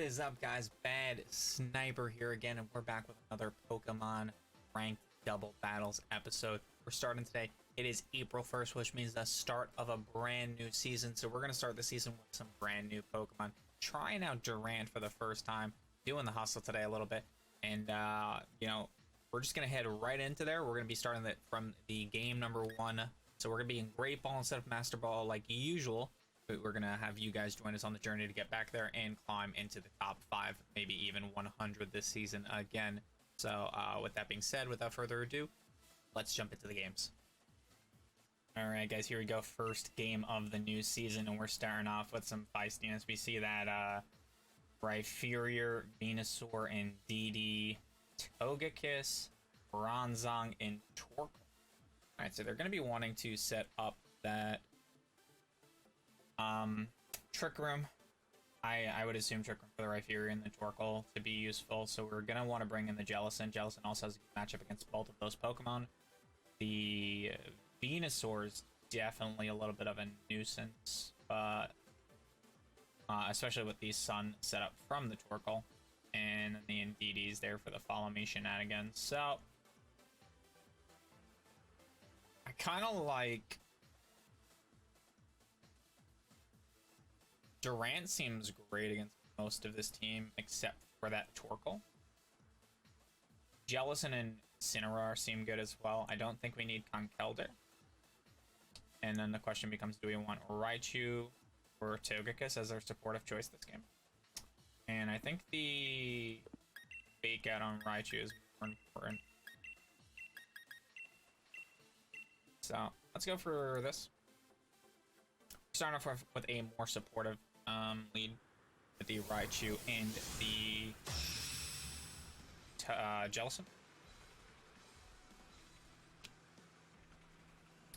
is up, guys? Bad Sniper here again, and we're back with another Pokemon Ranked Double Battles episode. We're starting today. It is April 1st, which means the start of a brand new season. So we're going to start the season with some brand new Pokemon. Trying out Durant for the first time, doing the hustle today a little bit. And, we're just going to head right into there. We're going to be starting it from the game number 1. So we're going to be in Great Ball instead of Master Ball like usual. But we're going to have you guys join us on the journey to get back there and climb into the top 5, maybe even 100 this season again. So with that being said, without further ado, let's jump into the games. All right, guys, here we go. First game of the new season, and we're starting off with some feistiness. We see that Rhyperior, Venusaur, and DD, Togekiss, Bronzong, and Torkoal. All right, so they're going to be wanting to set up that Trick Room. I would assume Trick Room for the Rhyperior and the Torkoal to be useful, so we're going to want to bring in the Jellicent. Jellicent also has a matchup against both of those Pokemon. The Venusaur is definitely a little bit of a nuisance, but especially with the Sun set up from the Torkoal, and the Indeedee is there for the Follow Me shenanigans. So I kind of like Durant. Seems great against most of this team except for that Torkoal. Jellicent and Incineroar seem good as well. I don't think we need Conkeldurr. And then the question becomes, do we want Raichu or Togekiss as our supportive choice this game? And I think the fake out on Raichu is more important. So let's go for this. Starting off with a more supportive lead with the Raichu and the Jellicent.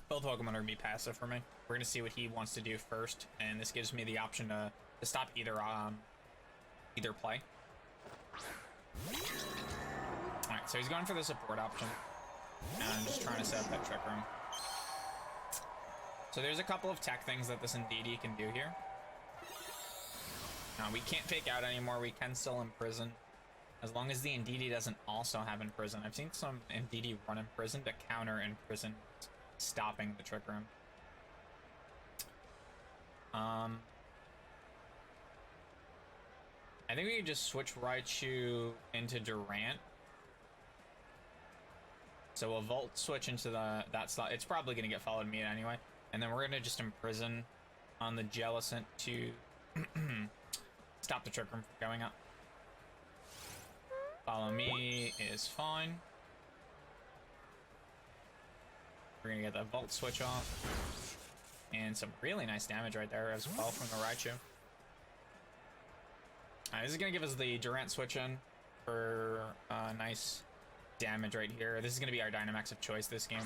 Both Pokemon are going to be passive for me. We're going to see what he wants to do first, and this gives me the option to stop either play. Alright, so he's going for the support option. And I'm just trying to set up that Trick Room. So there's a couple of tech things that this Indeedee can do here. Now, we can't fake out anymore. We can still Imprison. As long as the Indeedee doesn't also have Imprison. I've seen some Indeedee run Imprison to counter Imprison, stopping the Trick Room. I think we could just switch Raichu into Durant. So we'll Volt switch into that slot. It's probably going to get followed me anyway. And then we're going to just Imprison on the Jellicent to stop the Trick Room from going up. Follow Me is fine. We're going to get the Volt switch off. And some really nice damage right there as well from the Raichu. This is going to give us the Durant switch in for nice damage right here. This is going to be our Dynamax of choice this game.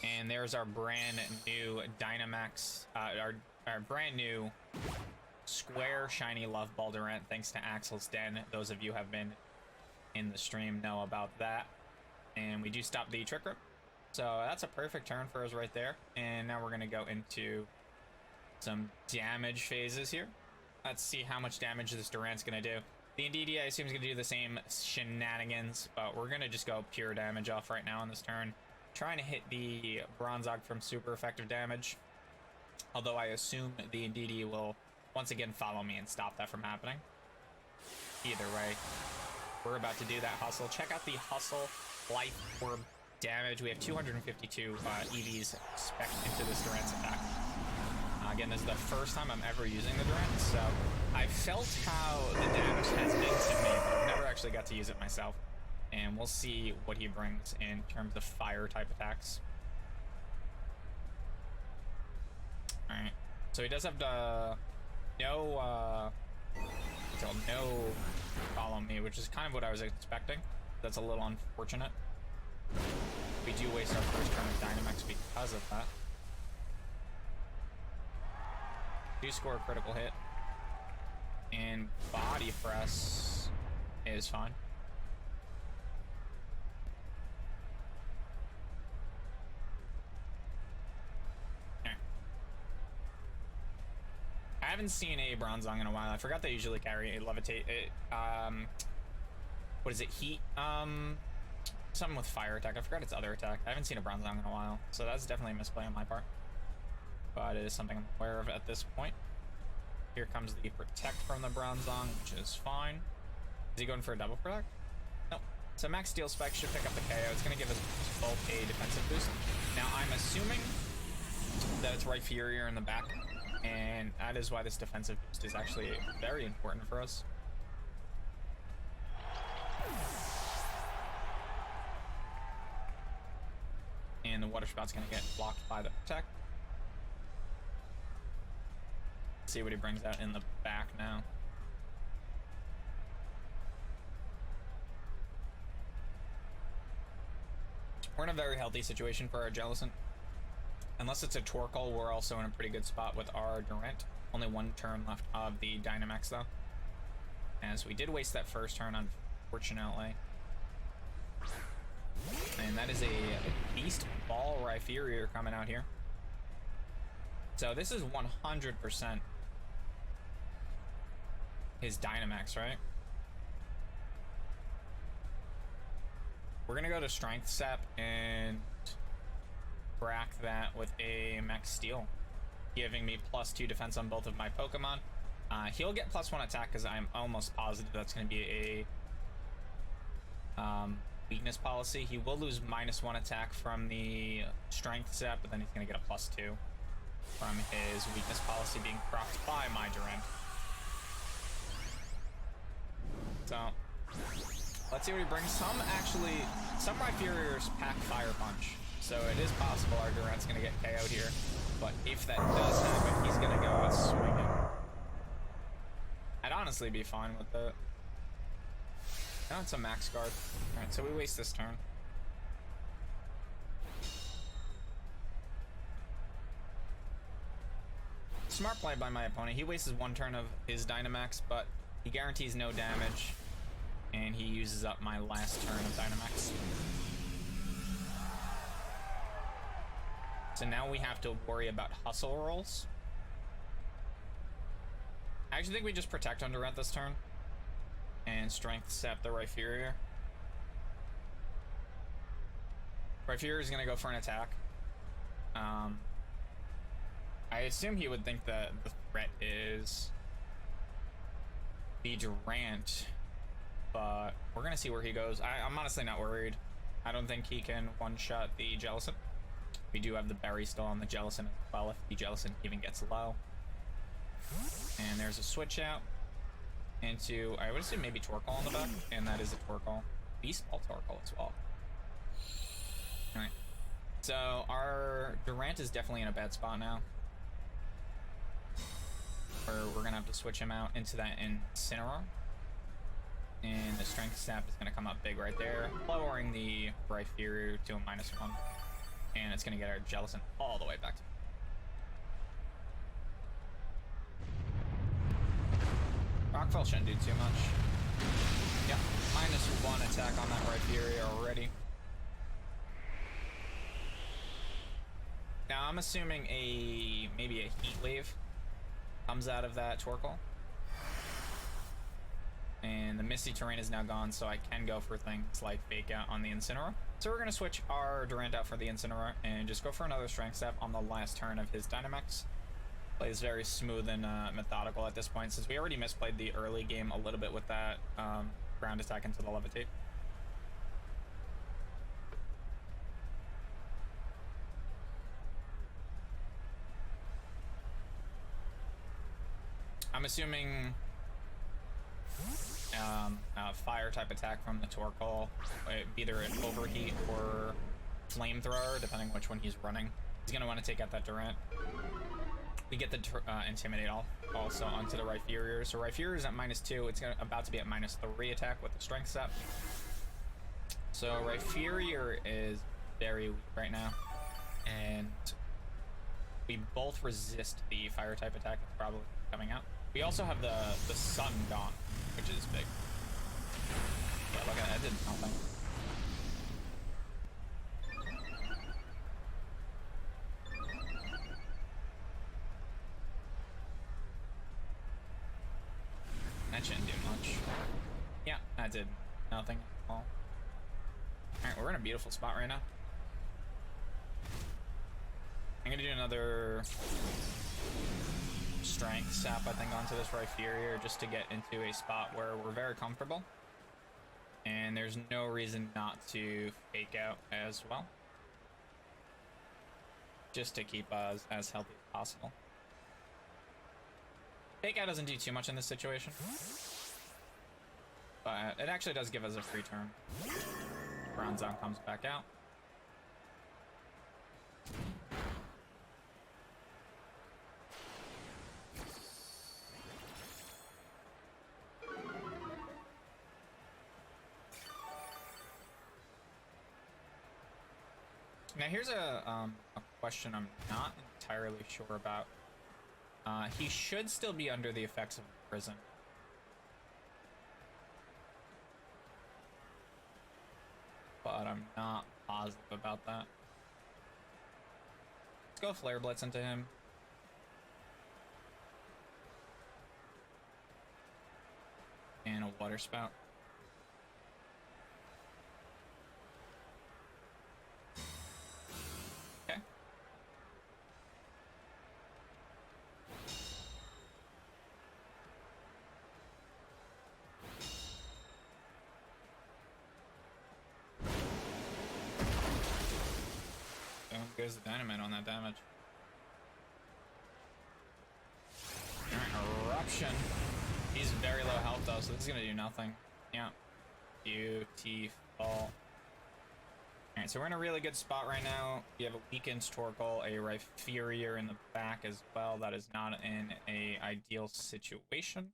And there's our brand new Dynamax, our brand new Square Shiny Love Ball Durant, thanks to Axel's Den. Those of you who have been in the stream know about that. And we do stop the Trick Room. So that's a perfect turn for us right there. And now we're going to go into some damage phases here. Let's see how much damage this Durant's going to do. The Indeedee, I assume, is going to do the same shenanigans, but we're going to just go pure damage off right now on this turn. Trying to hit the Bronzong from super effective damage. Although I assume the Indeedee will once again follow me and stop that from happening. Either way, we're about to do that hustle. Check out the hustle life orb damage. We have 252 EVs spec into this Durant's attack. Again, this is the first time I'm ever using the Durant, so I felt how the damage has been to me, but I've never actually got to use it myself. And we'll see what he brings in terms of fire type attacks. Alright, so he does have the no Follow Me, which is kind of what I was expecting. That's a little unfortunate. We do waste our first turn of Dynamax because of that. Do score a critical hit. And Body Press is fine. haven't seen a Bronzong in a while. I forgot they usually carry a levitate. What is it? Heat? Something with fire attack. I forgot its other attack. I haven't seen a Bronzong in a while, so that's definitely a misplay on my part. But it is something I'm aware of at this point. Here comes the protect from the Bronzong, which is fine. Is he going for a double protect? No. So max steel spike should pick up the KO. It's going to give us both a defensive boost. Now I'm assuming that it's Rhyperior in the back, and that is why this defensive boost is actually very important for us. And the water spout's going to get blocked by the protect. See what he brings out in the back now. We're in a very healthy situation for our Jellicent. Unless it's a Torkoal, we're also in a pretty good spot with our Durant. Only one turn left of the Dynamax though. As we did waste that first turn, unfortunately. And that is a Beast Ball Rhyperior coming out here. So this is 100% his Dynamax, right? We're gonna go to Strength Sap and crack that with a Max Steel, giving me +2 defense on both of my Pokemon. He'll get +1 attack because I'm almost positive that's gonna be a weakness policy. He will lose -1 attack from the Strength Sap, but then he's gonna get a +2 from his weakness policy being procced by my Durant. So let's see what he brings. Some Rhyperiors pack Fire Punch, so it is possible our Durant's gonna get KO'd here. But if that does happen, he's gonna go out swinging. I'd honestly be fine with it. Now it's a max guard. Alright, so we waste this turn. Smart play by my opponent. He wastes one turn of his Dynamax, but he guarantees no damage, and he uses up my last turn of Dynamax. So now we have to worry about hustle rolls. I actually think we just protect under at this turn and Strength Sap the Rhyperior. Rhyperior is gonna go for an attack. I assume he would think that the threat is the Durant, but we're gonna see where he goes. I'm honestly not worried. I don't think he can one-shot the Jellicent. We do have the berry still on the Jellicent as well if the Jellicent even gets low. And there's a switch out into, I would assume maybe Torkoal on the back, and that is a Torkoal. Beast Ball Torkoal as well. Alright. So our Durant is definitely in a bad spot now. We're gonna have to switch him out into that Incineroar. And the Strength Sap is gonna come up big right there, lowering the Rhyperior to a -1. And it's gonna get our Jellicent all the way back to Rockfall shouldn't do too much. Yeah, -1 attack on that Rhyperior already. Now I'm assuming maybe a Heat Wave comes out of that Torkoal. And the Misty Terrain is now gone, so I can go for things like Fake Out on the Incineroar. So we're gonna switch our Durant out for the Incineroar and just go for another Strength Sap on the last turn of his Dynamax. Plays very smooth and methodical at this point, since we already misplayed the early game a little bit with that ground attack into the Levitate. I'm assuming fire type attack from the Torkoal, either an Overheat or Flamethrower, depending which one he's running. He's gonna want to take out that Durant. We get the Intimidate also onto the Rhyperior. So Rhyperior is at -2. It's about to be at -3 attack with the Strength Sap. So Rhyperior is very weak right now, and we both resist the fire type attack that's probably coming out. We also have the Sun gone, which is big. Yeah, look at that, it did nothing. much. Yeah, that did nothing at all. Alright, we're in a beautiful spot right now. I'm gonna do another strength sap, I think, onto this Rhyperior just to get into a spot where we're very comfortable. And there's no reason not to fake out as well. Just to keep us as healthy as possible. Fake out doesn't do too much in this situation. But it actually does give us a free turn. Bronzong comes back out. Now here's a question I'm not entirely sure about. He should still be under the effects of prison. But I'm not positive about that. Let's go Flare Blitz into him. And a Water Spout. Okay. Goes the Dynamite on that damage. Alright, Eruption. He's very low health though, so this is gonna do nothing. Yeah. Beautiful. Alright, so we're in a really good spot right now. We have a weakened Torkoal, a Rhyperior in the back as well. That is not in a ideal situation.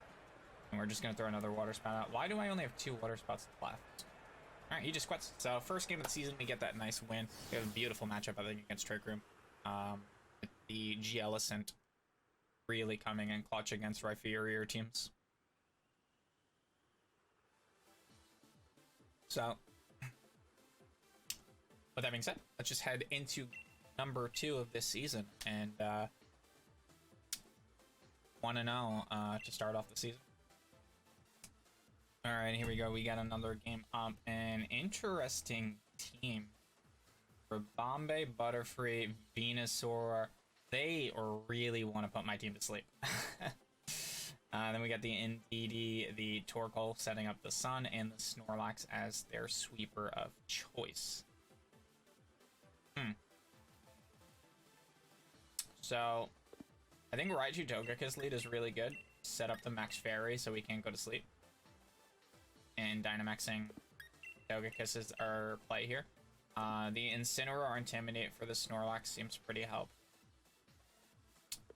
And we're just gonna throw another Water Spout out. Why do I only have 2 Water Spouts left? Alright, he just quits. So first game of the season, we get that nice win. We have a beautiful matchup, I think, against Trick Room. The Jellicent really coming in clutch against Rhyperior teams. So, with that being said, let's just head into number 2 of this season. And 1-0 to start off the season. All right, here we go. We got another game up. An interesting team. Bombay, Butterfree, Venusaur. They really want to put my team to sleep. Then we got the Indeedee, the Torkoal setting up the Sun, and the Snorlax as their sweeper of choice. So, I think Raichu Togekiss lead is really good. Set up the Max Fairy so we can't go to sleep. And Dynamaxing Togekiss is our play here. The Incineroar or Intimidate for the Snorlax seems pretty helpful.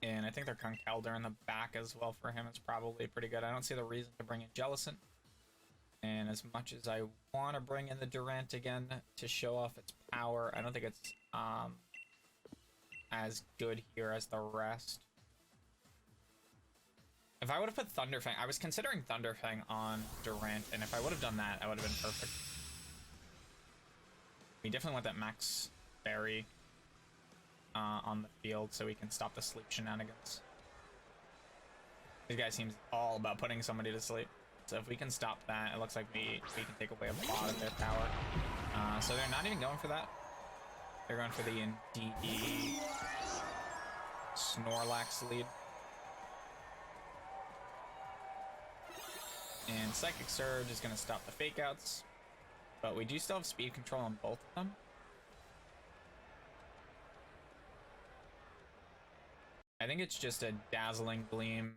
And I think their Conkeldurr in the back as well for him is probably pretty good. I don't see the reason to bring in Jellicent. And as much as I want to bring in the Durant again to show off its power, I don't think it's as good here as the rest. If I would have put Thunderfang, I was considering Thunderfang on Durant, and if I would have done that, I would have been perfect. We definitely want that Max Berry on the field so we can stop the sleep shenanigans. This guy seems all about putting somebody to sleep. So if we can stop that, it looks like we can take away a lot of their power. So they're not even going for that. They're going for the Indeedee Snorlax lead. And Psychic Surge is going to stop the fake outs. But we do still have speed control on both of them. I think it's just a Dazzling Gleam.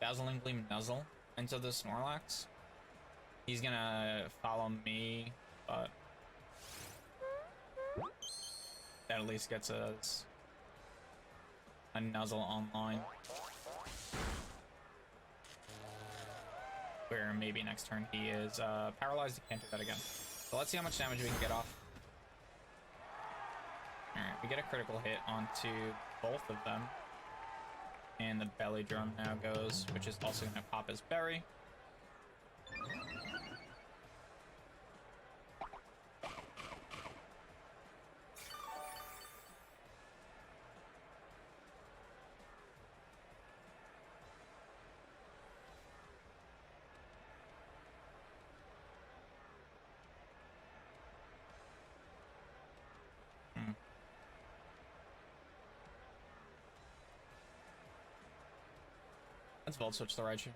Dazzling Gleam Nuzzle into the Snorlax. He's gonna follow me, but that at least gets us a Nuzzle online. Where maybe next turn he is paralyzed. He can't do that again. So let's see how much damage we can get off. Alright, we get a critical hit onto both of them. And the Belly Drum now goes, which is also going to pop his berry. Let's Volt Switch the Raichu.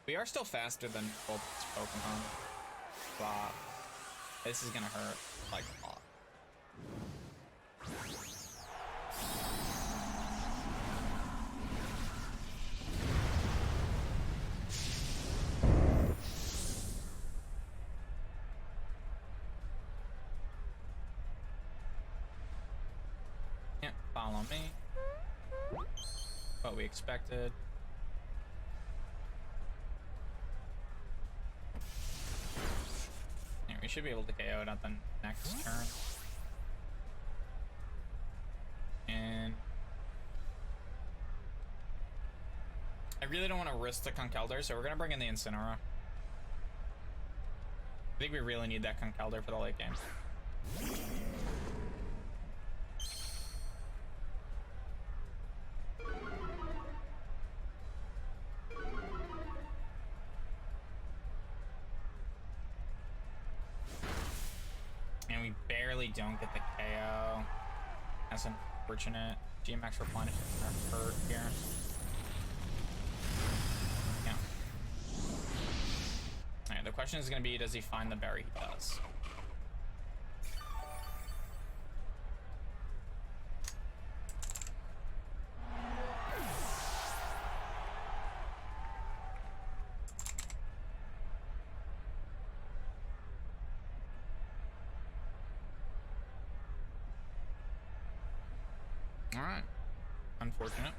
We are still faster than both Pokemon. But this is gonna hurt like a lot. Can't follow me. What we expected. Yeah, we should be able to KO it at the next turn. And I really don't want to risk the Conkeldurr, so we're gonna bring in the Incineroar. I think we really need that Conkeldurr for the late game. And we barely don't get the KO. That's unfortunate. GMX replenishment are hurt here. Yeah. Alright, the question is going to be, does he find the berry? He does. Alright. Unfortunate.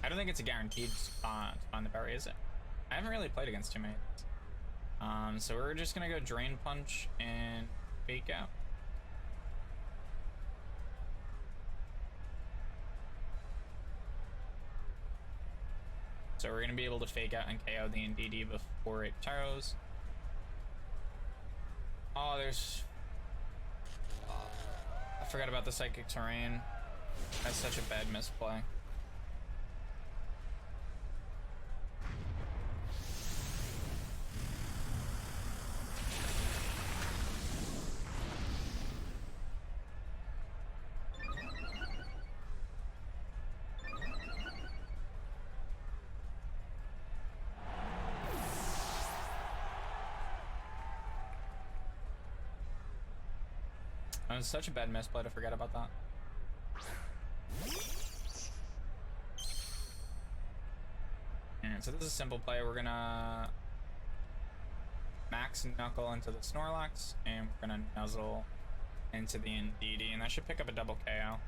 I don't think it's a guaranteed spot to find the berry, is it? I haven't really played against too many. So we're just gonna go Drain Punch and Fake Out. So we're gonna be able to Fake Out and KO the NDD before it Tyros. Oh, there's... I forgot about the Psychic Terrain. That's such a bad misplay. It was such a bad misplay to forget about that. And so this is a simple play. We're gonna Max Knuckle into the Snorlax, and we're gonna Nuzzle into the Indeedee, and that should pick up a double KO.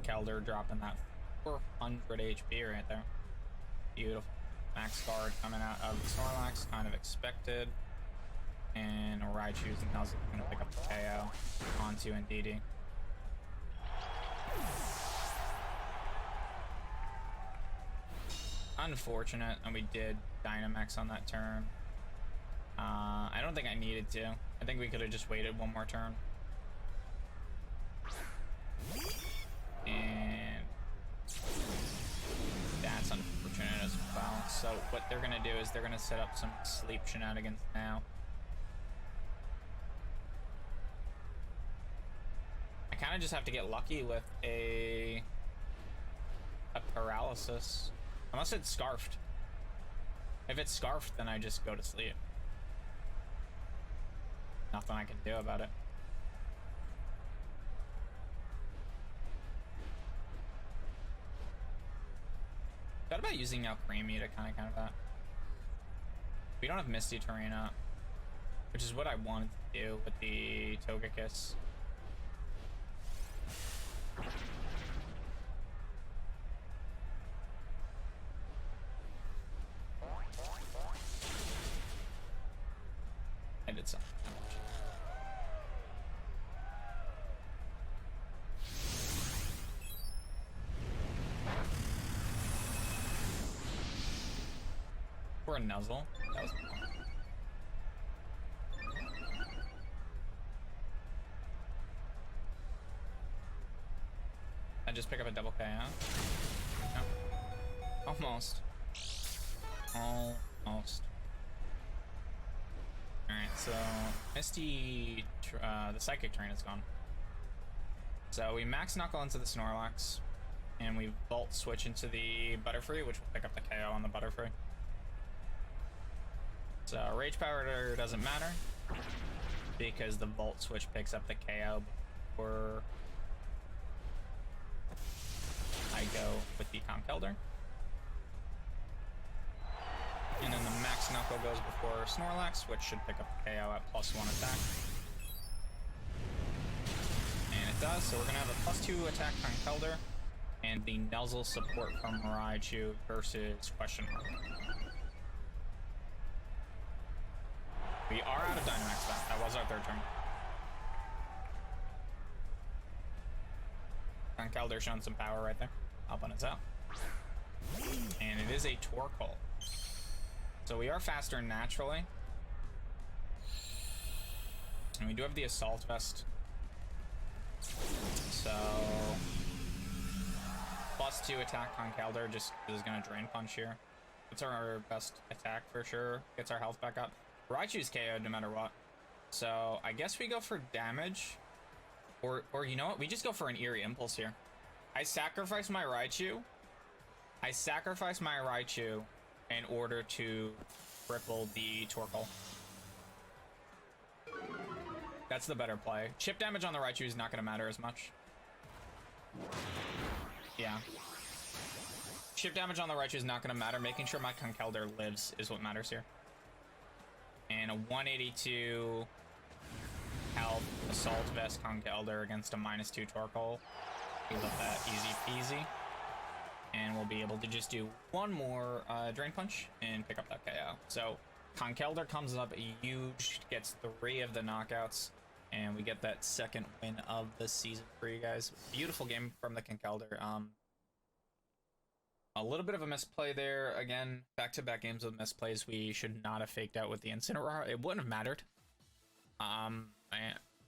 Conkeldurr dropping that 400 HP right there. Beautiful. Max Guard coming out of the Snorlax, kind of expected. And Raichu's and Nuzzle gonna pick up the KO onto Indeedee. Unfortunate, and we did Dynamax on that turn. I don't think I needed to. I think we could have just waited one more turn. And that's unfortunate as well. So what they're gonna do is they're gonna set up some sleep shenanigans now. I kind of just have to get lucky with a paralysis. Unless it's Scarfed. If it's Scarfed, then I just go to sleep. Nothing I can do about it. Thought about using Alcremie to kind of counter that. We don't have Misty Terrain up, which is what I wanted to do with the Togekiss. I did something. For a Nuzzle. That was fun. KO. No. Almost. Almost. Alright, so Misty, the Psychic Train is gone. So we max Knuckle into the Snorlax, and we Volt switch into the Butterfree, which will pick up the KO on the Butterfree. So Rage Powder doesn't matter, because the Volt switch picks up the KO before I go with the Conkeldurr. And then the Max Knuckle goes before Snorlax, which should pick up the KO at +1 attack. And it does, so we're gonna have a +2 attack Conkeldurr, and the Nuzzle support from Raichu versus Question Mark. We are out of Dynamax back. That was our third turn. Conkeldurr showing some power right there. Helping us out. And it is a Torkoal. So we are faster naturally. And we do have the Assault Vest. So +2 attack Conkeldurr just is gonna Drain Punch here. It's our best attack for sure. Gets our health back up. Raichu's KO'd no matter what. So I guess we go for damage. Or you know what? We just go for an Eerie Impulse here. I sacrifice my Raichu. In order to cripple the Torkoal. That's the better play. Chip damage on the Raichu is not going to matter as much. Yeah. Chip damage on the Raichu is not going to matter. Making sure my Conkeldurr lives is what matters here. And a 182 health Assault Vest Conkeldurr against a -2 Torkoal. We let that easy peasy. And we'll be able to just do one more Drain Punch and pick up that KO. So Conkeldurr comes up huge, gets 3 of the knockouts, and we get that second win of the season for you guys. Beautiful game from the Conkeldurr. A little bit of a misplay there. Again, back-to-back games with misplays. We should not have faked out with the Incineroar. It wouldn't have mattered.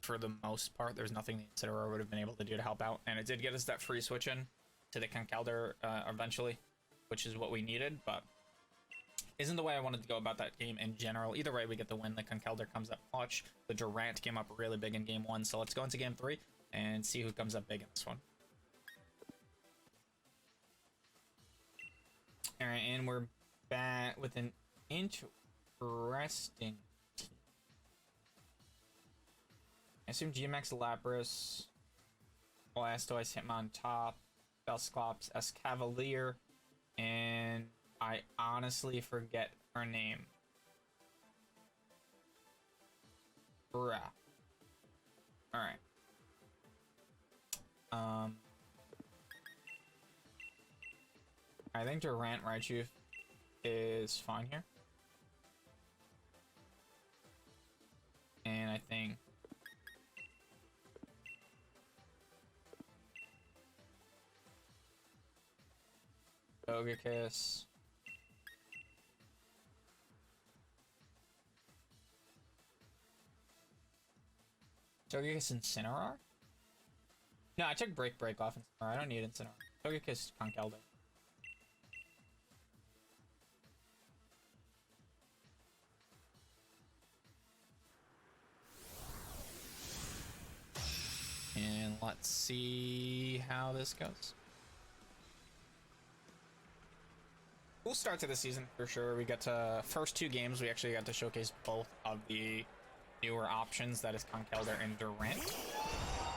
For the most part, there's nothing the Incineroar would have been able to do to help out. And it did get us that free switch in to the Conkeldurr eventually, which is what we needed, but isn't the way I wanted to go about that game in general. Either way, we get the win. The Conkeldurr comes up clutch. The Durant came up really big in game 1, so let's go into game 3 and see who comes up big in this one. All right, and we're back with an interesting team. I assume GMX Lapras, Blastoise, Hitmontop, Bellsclops, Escavalier, and I honestly forget her name. Bruh. Alright. I think Durant Raichu is fine here. And I think Togekiss. Togekiss Incineroar? No, I took Break off Incineroar. I don't need Incineroar. Togekiss Conkeldurr. And let's see how this goes. Cool start to the season for sure. We got to first 2 games. We actually got to showcase both of the newer options. That is Conkeldurr and Durant.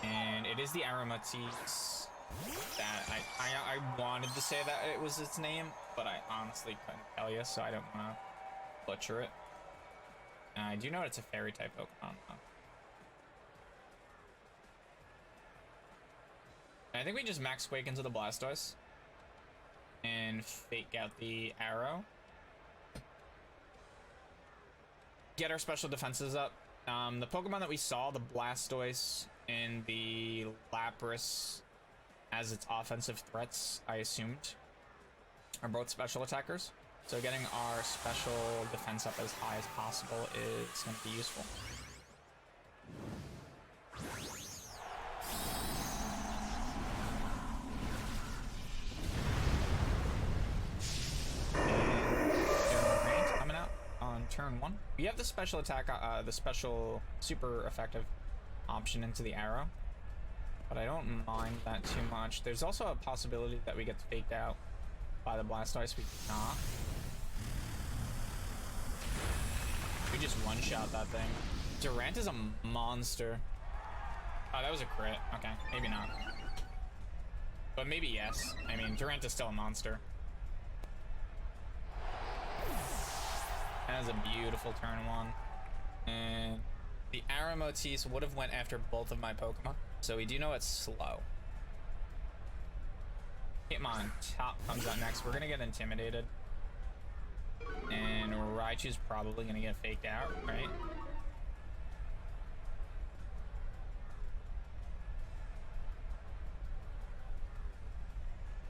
And it is the Aromatisse that I wanted to say that it was its name, but I honestly couldn't tell you, so I don't want to butcher it. I do know it's a fairy type Pokemon though. I think we just max Quake into the Blastoise and fake out the arrow. Get our special defenses up. The Pokemon that we saw, the Blastoise and the Lapras as its offensive threats, I assumed, are both special attackers. So getting our special defense up as high as possible is going to be useful. turn 1. We have the special attack, the special super effective option into the arrow, but I don't mind that too much. There's also a possibility that we get faked out by the Blastoise. We do not. We just one-shot that thing. Durant is a monster. Oh, that was a crit. Okay, maybe not. But maybe yes. I mean, Durant is still a monster. That is a beautiful turn 1. And the Aromatisse would have went after both of my Pokemon. So we do know it's slow. Hitmon top comes out next. We're gonna get intimidated. And Raichu's probably gonna get faked out, right?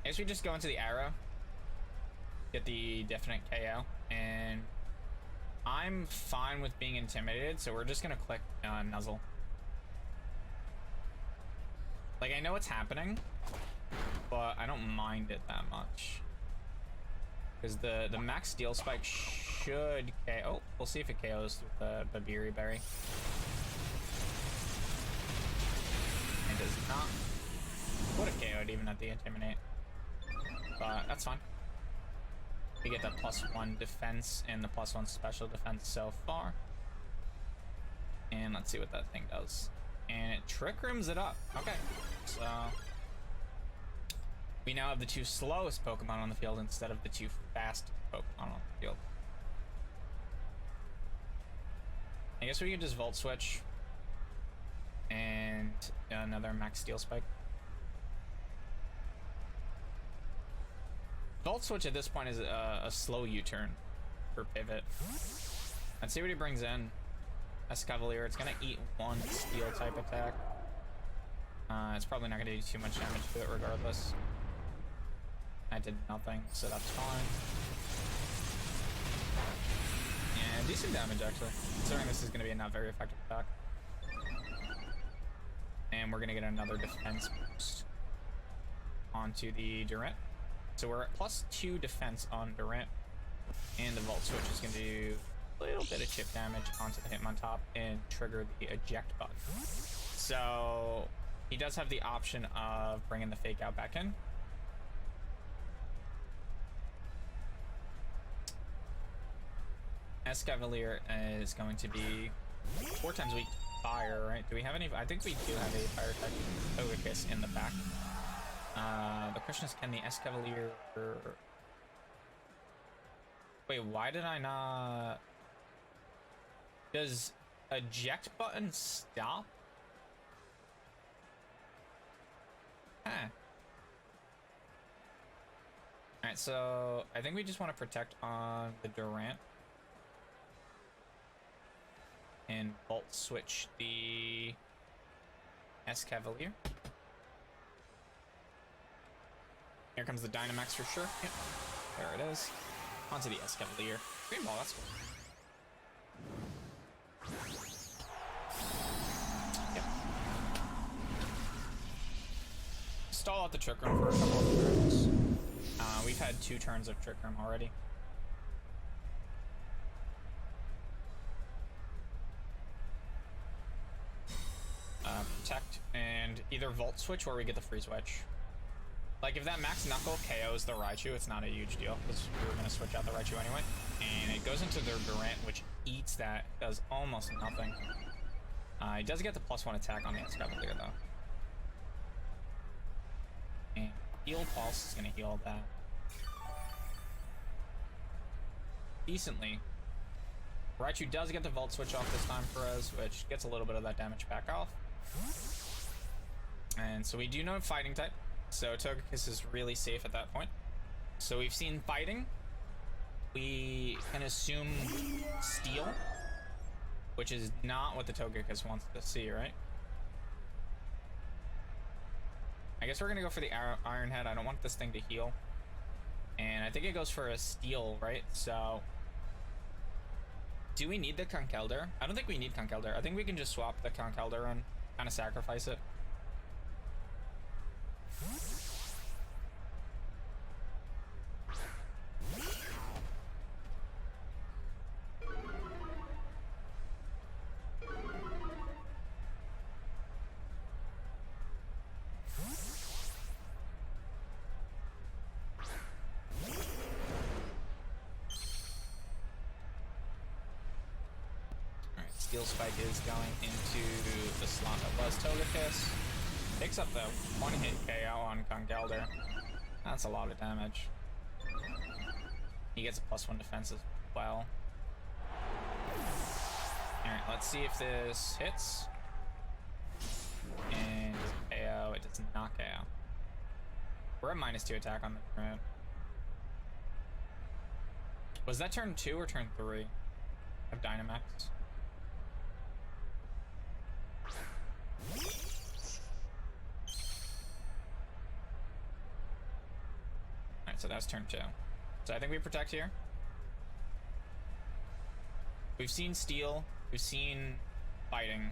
I guess we just go into the arrow, get the definite KO, and I'm fine with being intimidated, so we're just gonna click Nuzzle. Like, I know what's happening, but I don't mind it that much. Because the max steel spike should KO. Oh, we'll see if it KOs through the Babiri Berry. It does not. Would have KO'd even at the Intimidate. But that's fine. We get the +1 defense and the +1 special defense so far. And let's see what that thing does. And it Trick Rooms it up. Okay, so we now have the 2 slowest Pokemon on the field instead of the 2 fast Pokemon on the field. I guess we could just Volt Switch and another Max Steel Spike. Volt Switch at this point is a slow U-turn for Pivot. Let's see what he brings in. Escavalier, it's gonna eat 1 steel type attack. It's probably not gonna do too much damage to it regardless. I did nothing, so that's fine. Yeah, decent damage actually, considering this is gonna be a not very effective attack. And we're gonna get another defense boost onto the Durant. So we're at +2 defense on Durant, and the Volt Switch is gonna do a little bit of chip damage onto the Hitmontop and trigger the eject button. So he does have the option of bringing the Fake Out back in. Escavalier is going to be 4 times weak to fire, right? Do we have any? I think we do have a fire type Togekiss in the back. The question is, can the Escavalier... Wait, why did I not... Does eject button stop? Huh. Alright, so I think we just want to protect on the Durant. And Volt Switch the Escavalier. Here comes the Dynamax for sure. Yep. There it is. Onto the Escavalier. Green Ball, that's cool. Yep. Stall out the Trick Room for a couple of turns. We've had 2 turns of Trick Room already. Protect and either Volt Switch or we get the Free Switch. Like, if that Max Knuckle KOs the Raichu, it's not a huge deal, because we were going to switch out the Raichu anyway. And it goes into their Durant, which eats that, does almost nothing. It does get the +1 attack on the Escavalier, though. And Heal Pulse is going to heal that decently. Raichu does get the Volt Switch off this time for us, which gets a little bit of that damage back off. And so we do know Fighting type. So Togekiss is really safe at that point. So we've seen Fighting. We can assume Steel, which is not what the Togekiss wants to see, right? I guess we're gonna go for the Iron Head. I don't want this thing to heal. And I think it goes for a Steel, right? So do we need the Conkeldurr? I don't think we need Conkeldurr. I think we can just swap the Conkeldurr and kind of sacrifice it. Steel Spike is going into the slot that was Togekiss. Picks up the one-hit KO on Conkeldurr. That's a lot of damage. He gets a +1 defense as well. Alright, let's see if this hits. And KO, it does not KO. We're at -2 attack on the Durant. Was that turn 2 or turn 3 of Dynamax? Alright, so that's turn 2. So I think we protect here. We've seen Steel. We've seen Fighting.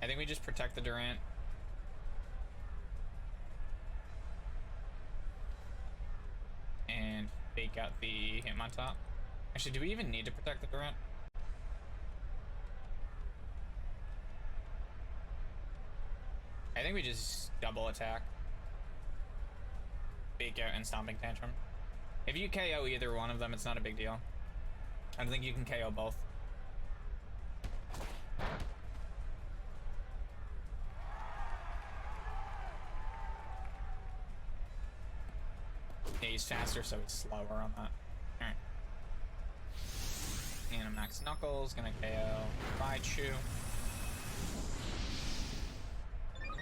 I think we just protect the Durant. And fake out the Hitmontop. Actually, do we even need to protect the Durant? I think we just double attack. Fake out and Stomping Tantrum. If you KO either one of them, it's not a big deal. I don't think you can KO both. Yeah, he's faster, so he's slower on that. Alright. And a Max Knuckles, gonna KO Raichu.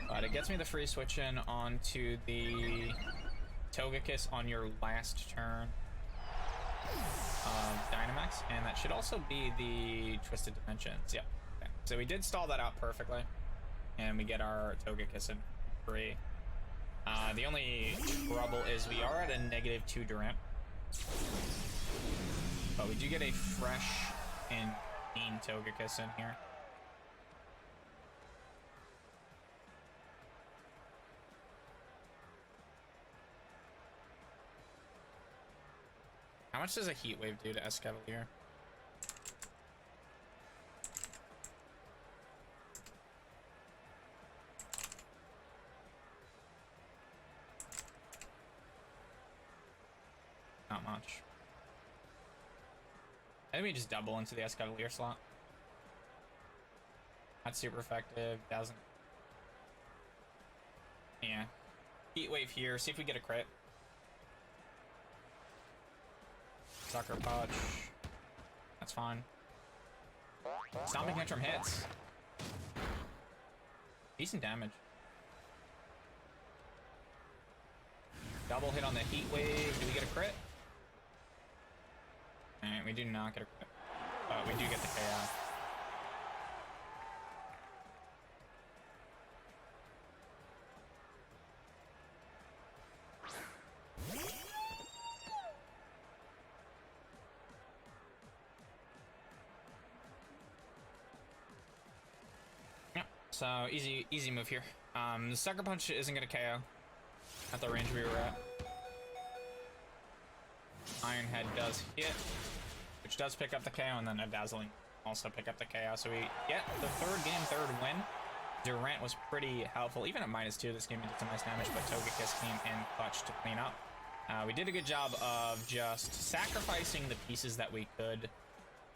But it gets me the free switch in onto the Togekiss on your last turn of Dynamax, and that should also be the Twisted Dimensions. Yep. Okay. So we did stall that out perfectly, and we get our Togekiss in free. The only trouble is we are at a -2 Durant, but we do get a fresh and mean Togekiss in here. How much does a Heat Wave do to Escavalier? Not much. I think we just double into the Escavalier slot. Not super effective. Doesn't. Yeah. Heat Wave here. See if we get a crit. Sucker Punch. That's fine. Stomping Tantrum hits. Decent damage. Double hit on the Heat Wave. Do we get a crit? Alright, we do not get a crit. But we do get the KO. So easy move here. The Sucker Punch isn't gonna KO at the range we were at. Iron Head does hit, which does pick up the KO, and then a Dazzling also pick up the KO. So we get the third win. Durant was pretty helpful. Even at -2, this game did some nice damage, but Togekiss came in clutch to clean up. We did a good job of just sacrificing the pieces that we could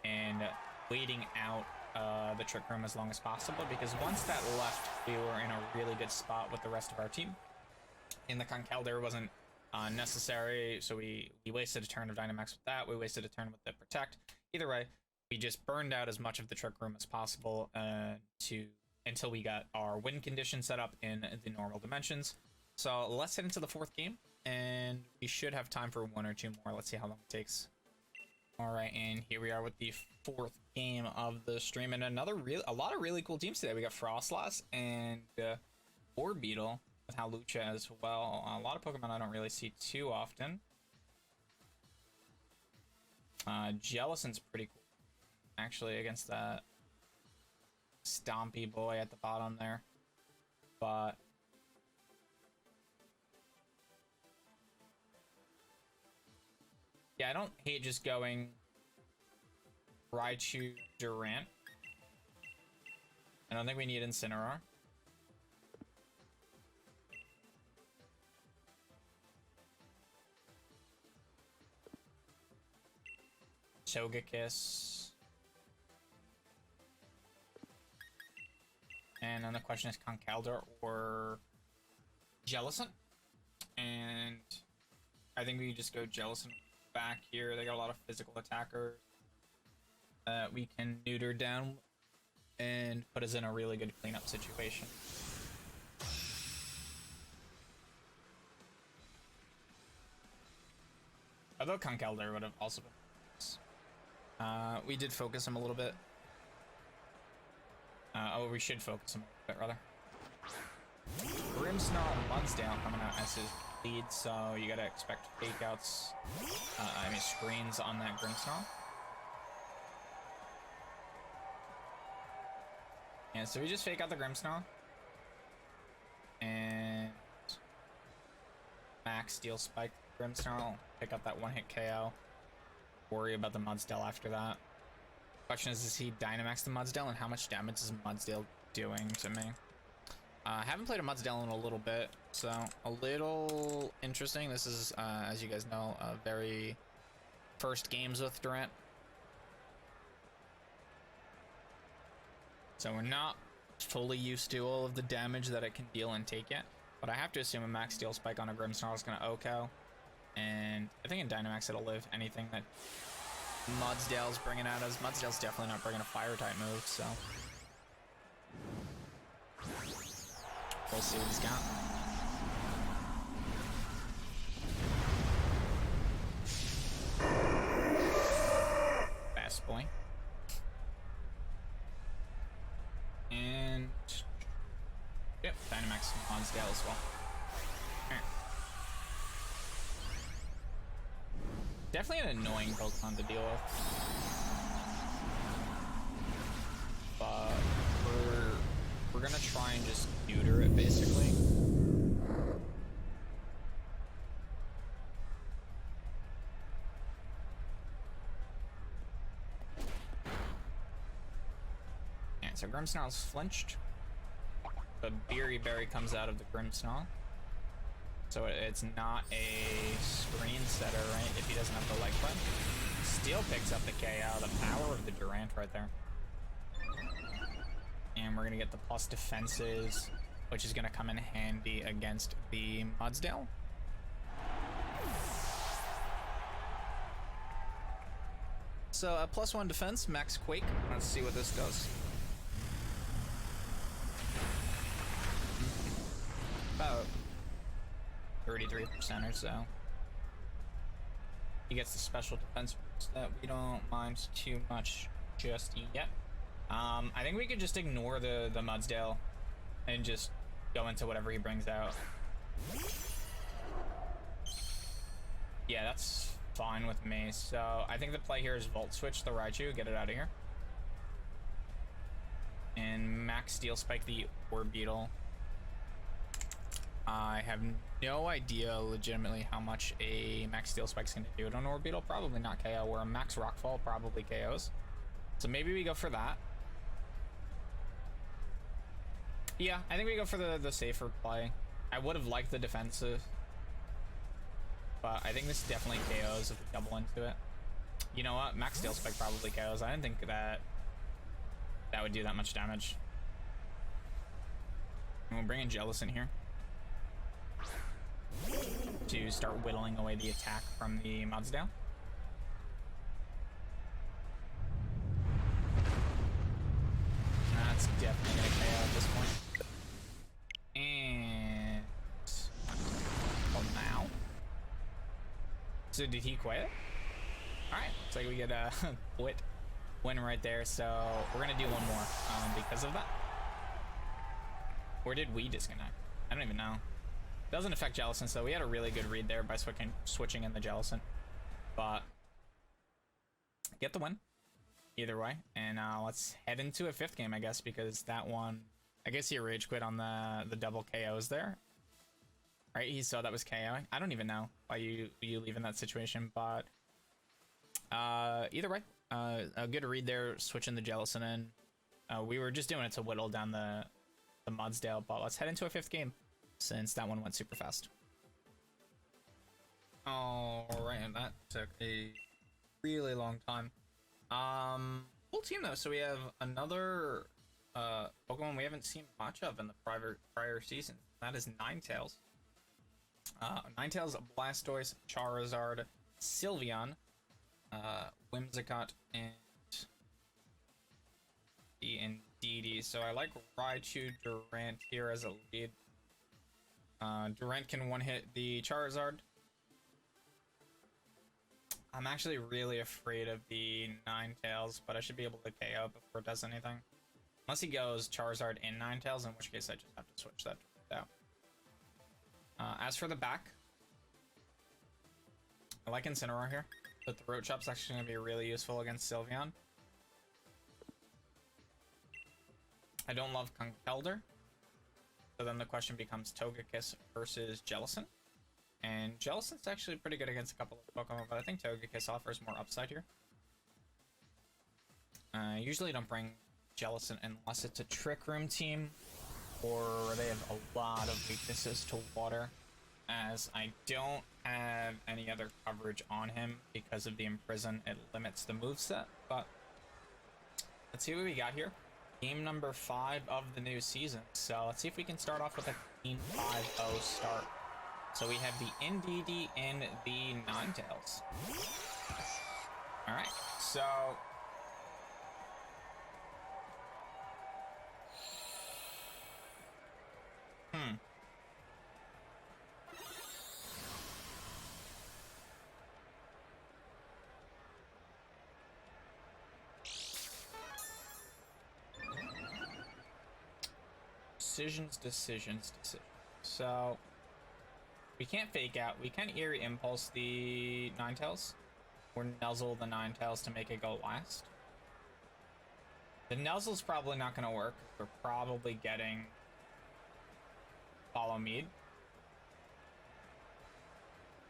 and waiting out the Trick Room as long as possible, because once that left, we were in a really good spot with the rest of our team. And the Conkeldurr wasn't necessary, so we wasted a turn of Dynamax with that. We wasted a turn with the Protect. Either way, we just burned out as much of the Trick Room as possible until we got our win condition set up in the normal dimensions. So let's head into the 4th game, and we should have time for 1 or 2 more. Let's see how long it takes. All right, and here we are with the 4th game of the stream, and a lot of really cool teams today. We got Frostlass and Orbeetle with Hawlucha as well. A lot of Pokemon I don't really see too often. Jellicent's pretty cool, actually, against that Stompy boy at the bottom there. But yeah, I don't hate just going Raichu Durant. I don't think we need Incineroar. Togekiss. And then the question is Conkeldurr or Jellicent. And I think we just go Jellicent back here. They got a lot of physical attackers that we can neuter down and put us in a really good cleanup situation. Although Conkeldurr would have also been nice. We did focus him a little bit. We should focus him a bit, rather. Grimmsnarl and Mudsdale coming out as his lead, so you gotta expect fake outs, screens on that Grimmsnarl. Yeah, so we just fake out the Grimmsnarl. And Max Steel Spike Grimmsnarl, pick up that one-hit KO. Worry about the Mudsdale after that. Question is he Dynamax the Mudsdale, and how much damage is Mudsdale doing to me? Haven't played a Mudsdale in a little bit, so a little interesting. This is, as you guys know, very first games with Durant. So we're not fully used to all of the damage that it can deal and take yet. But I have to assume a Max Steel Spike on a Grimmsnarl is going to OHKO. And I think in Dynamax it'll live anything that Mudsdale's bringing at us. Mudsdale's definitely not bringing a Fire-type move, so we'll see what he's got. Fast boy. And yep, Dynamax Mudsdale as well. Right. Definitely an annoying Pokemon to deal with. But we're gonna try and just neuter it, basically. And so Grimmsnarl's flinched. The Berry comes out of the Grimmsnarl. So it's not a screen setter, right? If he doesn't have the leg button. Steel picks up the KO, the power of the Durant right there. And we're gonna get the plus defenses, which is gonna come in handy against the Mudsdale. So a +1 defense, Max Quake. Let's see what this does. About 33% or so. He gets the special defense that we don't mind too much just yet. I think we could just ignore the Mudsdale and just go into whatever he brings out. Yeah, that's fine with me. So I think the play here is Volt Switch the Raichu, get it out of here. And Max Steel Spike the Orbeetle. I have no idea legitimately how much a Max Steel Spike's gonna do to an Orbeetle. Probably not KO, where a Max Rockfall probably KOs. So maybe we go for that. Yeah, I think we go for the safer play. I would have liked the defensive, but I think this definitely KOs if we double into it. You know what? Max Steel Spike probably KOs. I didn't think that would do that much damage. And we'll bring in Jellicent here to start whittling away the attack from the Mudsdale. That's definitely gonna KO at this point. And well, now. So did he quit? Alright, looks like we get a win right there. So we're gonna do one more because of that. Or did we disconnect? I don't even know. Doesn't affect Jellicent, so we had a really good read there by switching in the Jellicent. But get the win either way, and let's head into a fifth game, I guess, because that one, I guess he rage quit on the double KOs there, right? He saw that was KOing. I don't even know why you leave in that situation, but either way, a good read there, switching the Jellicent in. We were just doing it to whittle down the Mudsdale, but let's head into a fifth game, since that one went super fast. Alright, and that took a really long time. Full team though, so we have another Pokemon we haven't seen much of in the prior season. That is Ninetales. Ninetales, Blastoise, Charizard, Sylveon, Whimsicott, and Indeedee. So I like Raichu Durant here as a lead. Durant can one-hit the Charizard. I'm actually really afraid of the Ninetales, but I should be able to KO before it does anything. Unless he goes Charizard and Ninetales, in which case I just have to switch that out. As for the back, I like Incineroar here. The Throat Chop's actually going to be really useful against Sylveon. I don't love Conkeldurr. So then the question becomes Togekiss versus Jellicent. And Jellicent's actually pretty good against a couple of Pokemon, but I think Togekiss offers more upside here. Usually don't bring Jellicent unless it's a Trick Room team, or they have a lot of weaknesses to water, as I don't have any other coverage on him because of the Imprison. It limits the moveset, but let's see what we got here. Game number 5 of the new season, so let's see if we can start off with a clean 5-0 start. So we have the Indeedee and the Ninetales. Alright, so decisions. So we can't Fake Out. We can Eerie Impulse the Ninetales, or Nuzzle the Ninetales to make it go last. The Nuzzle's probably not going to work. We're probably getting Follow Mead.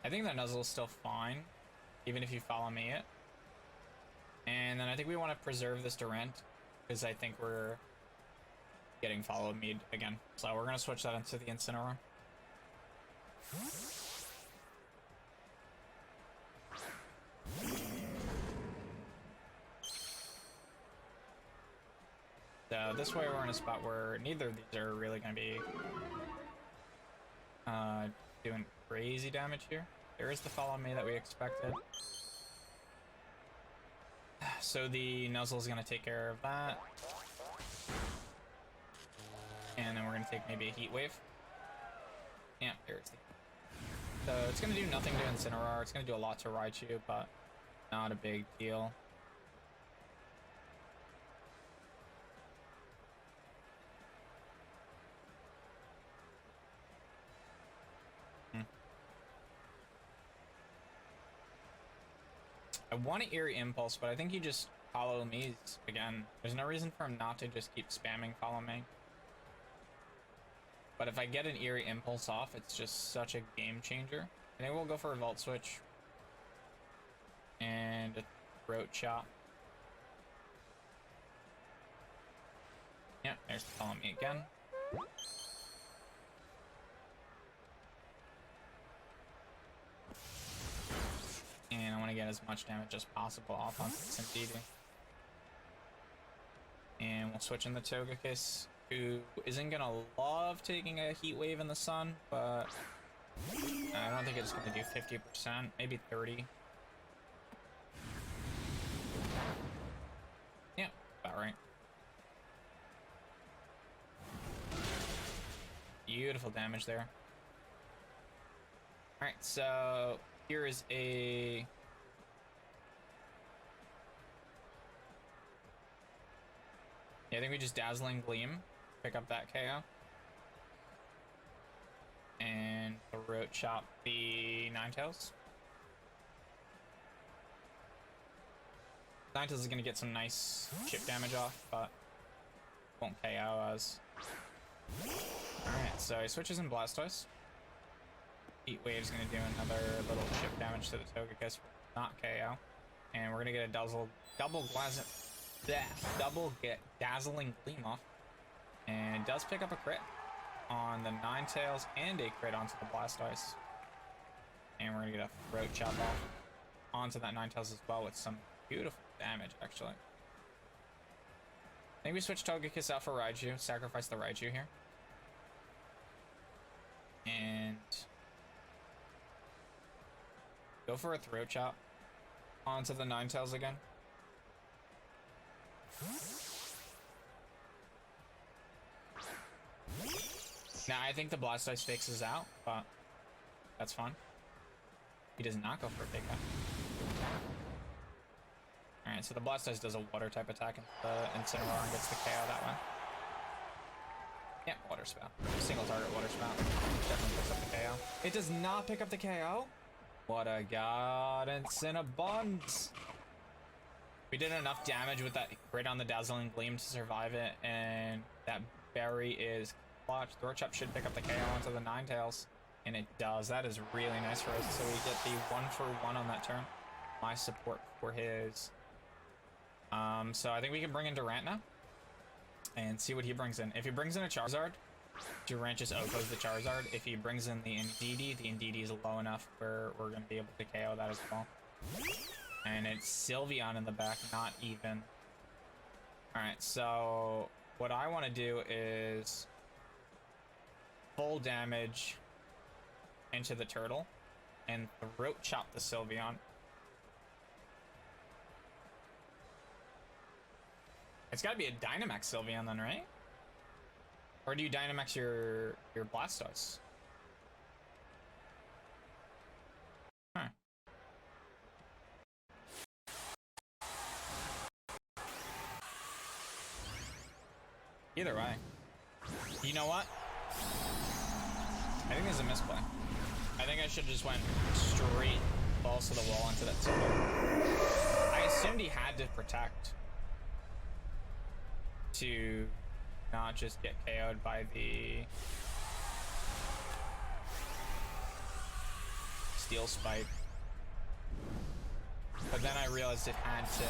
I think the Nuzzle's still fine, even if you Follow Me it. And then I think we want to preserve this Durant, because I think we're getting Follow Mead again. So we're going to switch that into the Incineroar. So this way we're in a spot where neither of these are really going to be doing crazy damage here. There is the Follow Me that we expected. So the Nuzzle is going to take care of that. And then we're going to take maybe a Heat Wave. Yeah, there's the... So it's going to do nothing to Incineroar. It's going to do a lot to Raichu, but not a big deal. I want to Eerie Impulse, but I think he just Follow Me again. There's no reason for him not to just keep spamming Follow Me. But if I get an Eerie Impulse off, it's just such a game changer. I think we'll go for a Volt Switch. And a Throat Chop. Yeah, there's the Follow Me again. And I want to get as much damage as possible off on Indeedee. And we'll switch in the Togekiss, who isn't gonna love taking a Heat Wave in the sun, but I don't think it's gonna do 50%, maybe 30. Yeah, about right. Beautiful damage there. Alright, so here is a... Yeah, I think we just Dazzling Gleam, pick up that KO. And Throat Chop the Ninetales. Ninetales is gonna get some nice chip damage off, but won't KO as. Alright, so he switches in Blastoise. Heat Wave's gonna do another little chip damage to the Togekiss, not KO. And we're gonna get a double Dazzling Gleam off. And it does pick up a crit on the Ninetales and a crit onto the Blastoise. And we're gonna get a Throat Chop off onto that Ninetales as well with some beautiful damage, actually. I think we switch Togekiss out for Raichu, sacrifice the Raichu here. And go for a Throat Chop onto the Ninetales again. Now, I think the Blastoise fixes out, but that's fine. He does not go for a big guy. Alright, so the Blastoise does a water type attack into the Incineroar and gets the KO that way. Yeah, Water Spout. Single target Water Spout. Definitely picks up the KO. It does not pick up the KO? What a guidance in a buns. We did enough damage with that right on the Dazzling Gleam to survive it, and that berry is clutch. Throat Chop should pick up the KO onto the Ninetales, and it does. That is really nice for us. So we get the 1-for-1 on that turn. My support for his. So I think we can bring in Durant now and see what he brings in. If he brings in a Charizard, Durant just OHKOs the Charizard. If he brings in the Indeedee is low enough where we're going to be able to KO that as well. And it's Sylveon in the back, not even. Alright, so what I want to do is full damage into the turtle and Throat Chop the Sylveon. It's got to be a Dynamax Sylveon then, right? Or do you Dynamax your Blastoise? Huh. Either way. You know what? I think there's a misplay. I think I should just went straight balls to the wall into that Sylveon. I assumed he had to protect to not just get KO'd by the Steel Spike. But then I realized it had to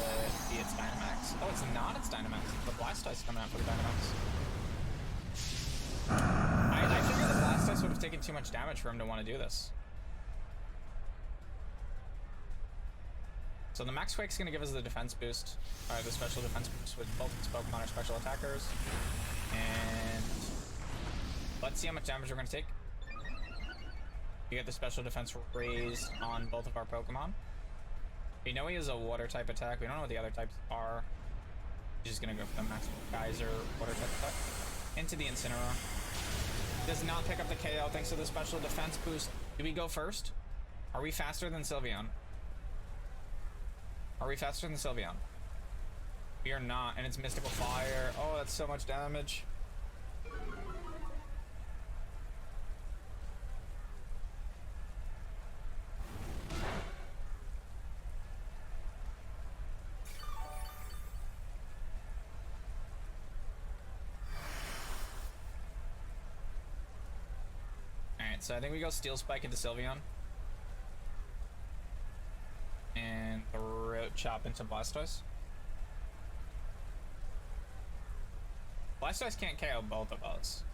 be its Dynamax. Oh, it's not its Dynamax. The Blastoise coming out for the Dynamax. I figured the Blastoise would have taken too much damage for him to want to do this. So the Max Quake's going to give us the defense boost, the special defense boost with both its Pokemon are special attackers. And let's see how much damage we're going to take. You get the special defense raised on both of our Pokemon. We know he has a water type attack. We don't know what the other types are. He's just going to go for the Max Geyser water type attack. Into the Incineroar. Does not pick up the KO thanks to the special defense boost. Do we go first? Are we faster than Sylveon? Are we faster than Sylveon? We are not, and it's Mystical Fire. Oh, that's so much damage. Alright, so I think we go Steel Spike into Sylveon. And Throat Chop into Blastoise. Blastoise can't KO both of us.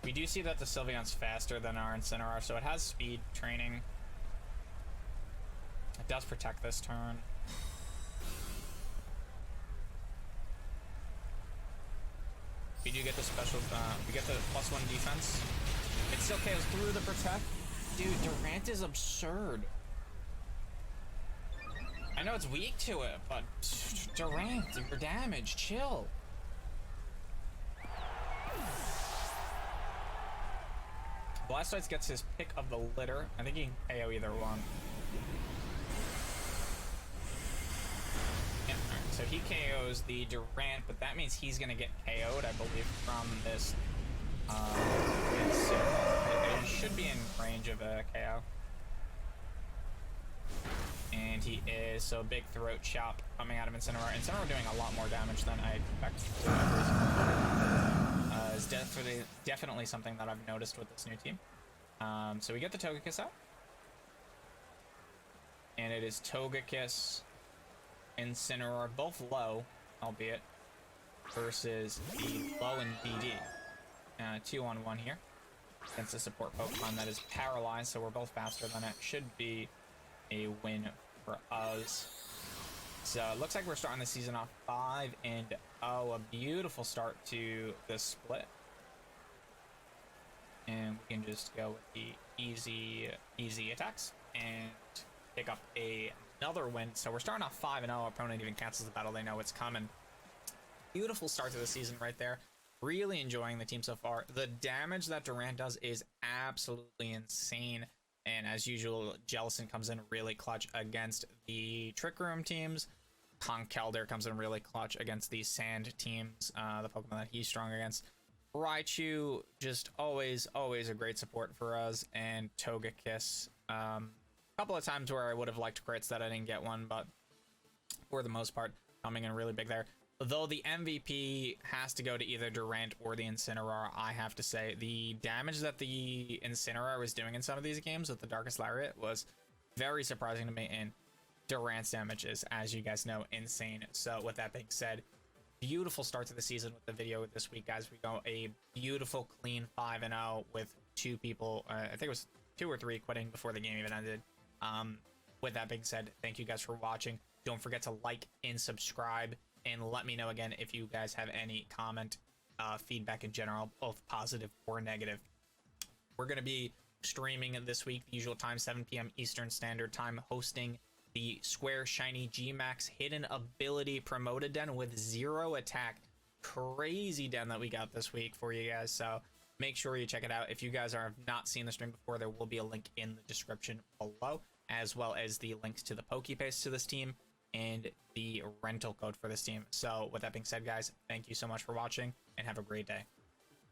We do see that the Sylveon's faster than our Incineroar, so it has speed training. It does protect this turn. We do get the special, we get the +1 defense. It still KOs through the protect. Dude, Durant is absurd. I know it's weak to it, but Durant, your damage, chill. Blastoise gets his pick of the litter. I think he can KO either one. Yeah, alright, so he KOs the Durant, but that means he's gonna get KO'd, I believe, from this. It should be in range of a KO. And he is, so a big Throat Chop coming out of Incineroar. Incineroar doing a lot more damage than I expected. Is definitely something that I've noticed with this new team. So we get the Togekiss out. And it is Togekiss, Incineroar, both low, albeit, versus the low and DD. 2-on-1 here. Against a support Pokemon that is paralyzed, so we're both faster than it. Should be a win for us. So it looks like we're starting the season off 5-0. A beautiful start to the split. And we can just go with the easy attacks and pick up another win. So we're starting off 5-0. Opponent even cancels the battle. They know it's coming. Beautiful start to the season right there. Really enjoying the team so far. The damage that Durant does is absolutely insane. And as usual, Jellicent comes in really clutch against the Trick Room teams. Conkeldurr comes in really clutch against the Sand teams, the Pokemon that he's strong against. Raichu, just always a great support for us. And Togekiss. A couple of times where I would have liked crits that I didn't get one, but for the most part, coming in really big there. Though the MVP has to go to either Durant or the Incineroar, I have to say the damage that the Incineroar was doing in some of these games with the Darkest Lariat was very surprising to me, and Durant's damage is, as you guys know, insane. So with that being said, beautiful start to the season with the video this week, guys. We go a beautiful clean 5-0 with 2 people, I think it was 2 or 3 quitting before the game even ended. With that being said, thank you guys for watching. Don't forget to like and subscribe. And let me know again if you guys have any comment, feedback in general, both positive or negative. We're going to be streaming this week, the usual time, 7 p.m. Eastern Standard Time, hosting the Square Shiny G-Max Hidden Ability Promoted Den with 0 attack. Crazy den that we got this week for you guys. So make sure you check it out. If you guys have not seen the stream before, there will be a link in the description below, as well as the links to the Pokepaste to this team and the rental code for this team. So with that being said, guys, thank you so much for watching and have a great day.